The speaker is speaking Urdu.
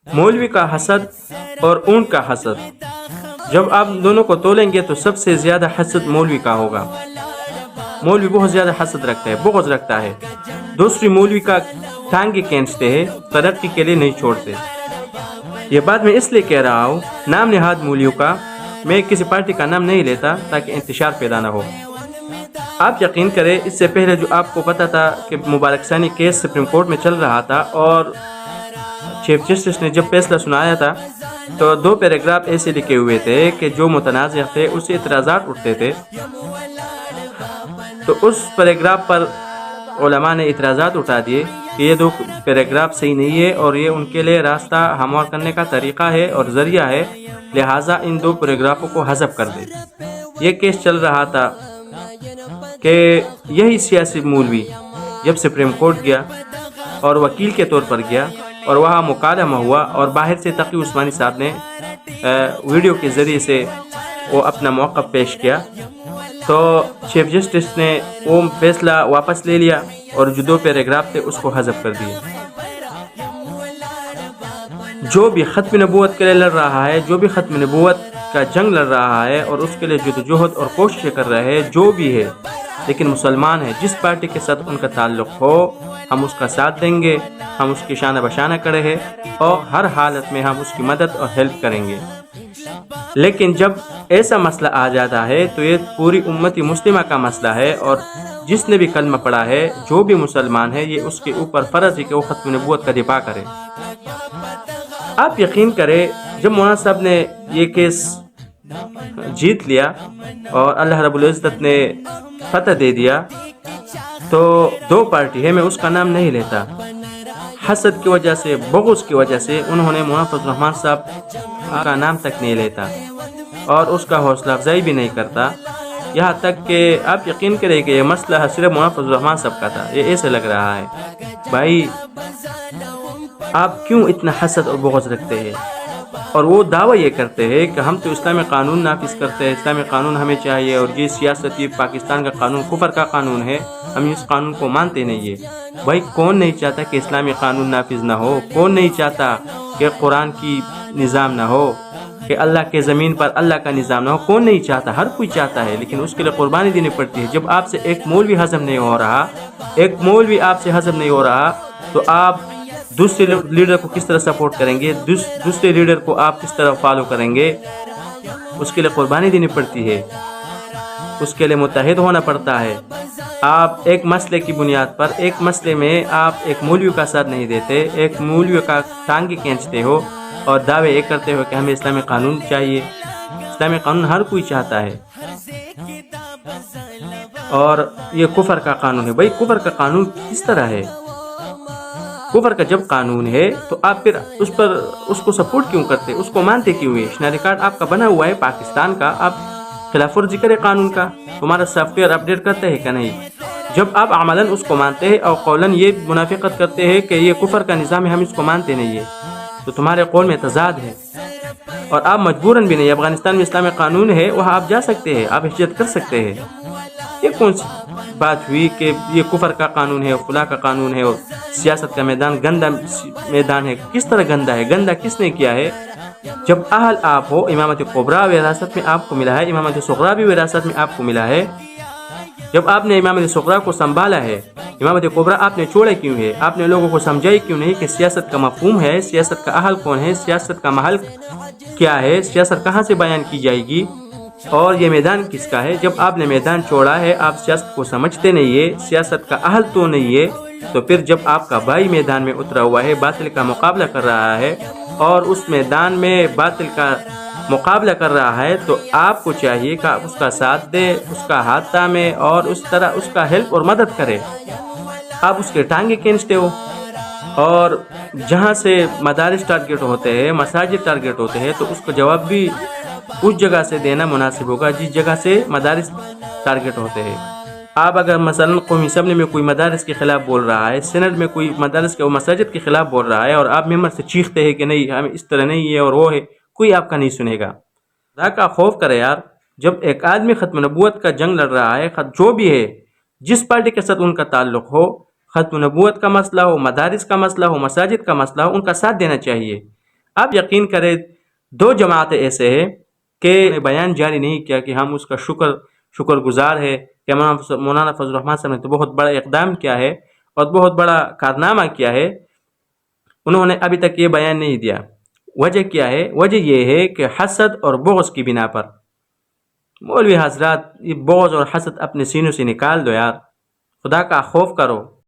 مولوی کا حسد اور اونٹ کا حسد۔ جب آپ دونوں کو تولیں گے تو سب سے زیادہ حسد مولوی کا ہوگا۔ مولوی بہت زیادہ حسد رکھتا ہے، بغض رکھتا ہے، دوسری مولوی کا ٹانگیں کھینچتے ہیں، ترقی کے لیے نہیں چھوڑتے۔ یہ بات میں اس لیے کہہ رہا ہوں، نام نہاد مولویوں کا، میں کسی پارٹی کا نام نہیں لیتا تاکہ انتشار پیدا نہ ہو۔ آپ یقین کریں، اس سے پہلے جو آپ کو پتا تھا کہ مبارک ثانی کیس سپریم کورٹ میں چل رہا تھا اور چیف جسٹس نے جب فیصلہ سنایا تھا تو 2 پیراگراف ایسے لکھے ہوئے تھے کہ جو متنازع تھے اس سے اعتراضات اٹھتے تھے، تو اس پیراگراف پر علماء نے اعتراضات اٹھا دیے کہ یہ 2 پیراگراف صحیح نہیں ہے اور یہ ان کے لیے راستہ ہموار کرنے کا طریقہ ہے اور ذریعہ ہے، لہٰذا ان 2 پیراگرافوں کو حذف کر دے۔ یہ کیس چل رہا تھا کہ یہی سیاسی مولوی جب سپریم کورٹ گیا اور وکیل کے طور پر گیا اور وہاں مکالمہ ہوا اور باہر سے تقی عثمانی صاحب نے ویڈیو کے ذریعے سے وہ اپنا موقف پیش کیا، تو چیف جسٹس نے وہ فیصلہ واپس لے لیا اور جو 2 پیراگراف تھے اس کو حذف کر دیا۔ جو بھی ختم نبوت کے لیے لڑ رہا ہے، جو بھی ختم نبوت کا جنگ لڑ رہا ہے اور اس کے لیے جدوجہد اور کوششیں کر رہے ہیں، جو بھی ہے لیکن مسلمان ہے، جس پارٹی کے ساتھ ان کا تعلق ہو، ہم اس کا ساتھ دیں گے، ہم اس کی شانہ بشانہ کھڑے ہیں اور ہر حالت میں ہم اس کی مدد اور ہیلپ کریں گے۔ لیکن جب ایسا مسئلہ آ جاتا ہے تو یہ پوری امتی مسلمہ کا مسئلہ ہے، اور جس نے بھی کلمہ پڑھا ہے، جو بھی مسلمان ہے، یہ اس کے اوپر فرض ہے کہ وہ ختم نبوت کا دفاع کرے۔ آپ یقین کریں، جب مولانا صاحب نے یہ کیس جیت لیا اور اللہ رب العزت نے فتح دے دیا، تو 2 پارٹی ہے، میں اس کا نام نہیں لیتا، حسد کی وجہ سے، بغض کی وجہ سے انہوں نے مولانا فضل الرحمان صاحب کا نام تک نہیں لیتا اور اس کا حوصلہ افزائی بھی نہیں کرتا، یہاں تک کہ آپ یقین کریں کہ یہ مسئلہ صرف مولانا فضل الرحمان صاحب کا تھا۔ یہ ایسے لگ رہا ہے بھائی آپ کیوں اتنا حسد اور بغض رکھتے ہیں؟ اور وہ دعویٰ یہ کرتے ہیں کہ ہم تو اسلامی قانون نافذ کرتے ہیں، اسلامی قانون ہمیں چاہیے، اور یہ سیاستی پاکستان کا قانون کفر کا قانون ہے، ہم اس قانون کو مانتے نہیں ہیں۔ بھائی کون نہیں چاہتا کہ اسلامی قانون نافذ نہ ہو؟ کون نہیں چاہتا کہ قرآن کی نظام نہ ہو، کہ اللہ کے زمین پر اللہ کا نظام نہ ہو؟ کون نہیں چاہتا؟ ہر کوئی چاہتا ہے، لیکن اس کے لیے قربانی دینی پڑتی ہے۔ جب آپ سے ایک مولوی ہضم نہیں ہو رہا، ایک مولوی آپ سے ہضم نہیں ہو رہا، تو آپ دوسرے لیڈر کو کس طرح سپورٹ کریں گے؟ دوسرے لیڈر کو آپ کس طرح فالو کریں گے؟ اس کے لیے قربانی دینی پڑتی ہے، اس کے لیے متحد ہونا پڑتا ہے۔ آپ ایک مسئلے کی بنیاد پر، ایک مسئلے میں آپ ایک مولوی کا ساتھ نہیں دیتے، ایک مولوی کا ٹانگیں کھینچتے ہو اور دعوے یہ کرتے ہو کہ ہمیں اسلامی قانون چاہیے۔ اسلامی قانون ہر کوئی چاہتا ہے، اور یہ کفر کا قانون ہے۔ بھائی کفر کا قانون کس طرح ہے؟ کفر کا جب قانون ہے تو آپ پھر اس کو سپورٹ کیوں کرتے؟ اس کو مانتے کیوں ہیں؟ شناختی کارڈ آپ کا بنا ہوا ہے پاکستان کا، آپ خلاف ورزی کرے قانون کا، تمہارا سافٹ ویئر اپڈیٹ کرتے ہیں کہ نہیں؟ جب آپ عملاً اس کو مانتے ہیں اور قولاً یہ منافقت کرتے ہیں کہ یہ کفر کا نظام ہے، ہم اس کو مانتے نہیں ہیں، تو تمہارے قول میں تضاد ہے، اور آپ مجبوراً بھی نہیں۔ افغانستان میں اسلامی قانون ہے، وہاں آپ جا سکتے ہیں، آپ ہجرت کر سکتے ہیں۔ یہ کون سی بات ہوئی کہ یہ کفر کا قانون ہے، فلاں کا قانون ہے، اور سیاست کا میدان گندا میدان ہے؟ کس طرح گندا ہے؟ گندا کس نے کیا ہے؟ جب اہل آپ ہو، امامت کبریٰ وراثت میں آپ کو ملا ہے، امامت صغریٰ بھی وراثت میں آپ کو ملا ہے۔ جب آپ نے امامت صغریٰ کو سنبھالا ہے، امامت کبریٰ آپ نے چھوڑے کیوں ہے؟ آپ نے لوگوں کو سمجھائی کیوں نہیں کہ سیاست کا مفہوم ہے، سیاست کا اہل کون ہے، سیاست کا محل کیا ہے، سیاست کہاں سے بیان کی جائے گی، اور یہ میدان کس کا ہے؟ جب آپ نے میدان چھوڑا ہے، آپ سیاست کو سمجھتے نہیں ہے، سیاست کا اہل تو نہیں ہے، تو پھر جب آپ کا بھائی میدان میں اترا ہوا ہے، باطل کا مقابلہ کر رہا ہے، اور اس میدان میں باطل کا مقابلہ کر رہا ہے، تو آپ کو چاہیے کہ آپ اس کا ساتھ دے، اس کا ہاتھ تھامے اور اس طرح اس کا ہیلپ اور مدد کرے۔ آپ اس کے ٹانگیں کھینچتے ہو، اور جہاں سے مدارس ٹارگٹ ہوتے ہیں، مساجد ٹارگٹ ہوتے ہیں، تو اس کا جواب بھی اس جگہ سے دینا مناسب ہوگا جس جگہ سے مدارس ٹارگٹ ہوتے ہیں۔ آپ اگر مثلا قومی اسمبلی میں کوئی مدارس کے خلاف بول رہا ہے، سینٹ میں کوئی مدارس کے مساجد کے خلاف بول رہا ہے، اور آپ ممبر سے چیختے ہیں کہ نہیں ہم اس طرح نہیں ہے اور وہ ہے، کوئی آپ کا نہیں سنے گا۔ خدا کا خوف کرے یار، جب ایک آدمی ختم نبوت کا جنگ لڑ رہا ہے، جو بھی ہے، جس پارٹی کے ساتھ ان کا تعلق ہو، ختم نبوت کا مسئلہ ہو، مدارس کا مسئلہ ہو، مساجد کا مسئلہ ہو، ان کا ساتھ دینا چاہیے۔ آپ یقین کریں 2 جماعتیں ایسے ہیں کہ بیان جاری نہیں کیا کہ ہم اس کا شکر گزار ہے کہ مولانا فضل الرحمان صاحب نے تو بہت بڑا اقدام کیا ہے اور بہت بڑا کارنامہ کیا ہے، انہوں نے ابھی تک یہ بیان نہیں دیا۔ وجہ کیا ہے؟ وجہ یہ ہے کہ حسد اور بغض کی بنا پر۔ مولوی حضرات، یہ بغض اور حسد اپنے سینوں سے نکال دو یار، خدا کا خوف کرو۔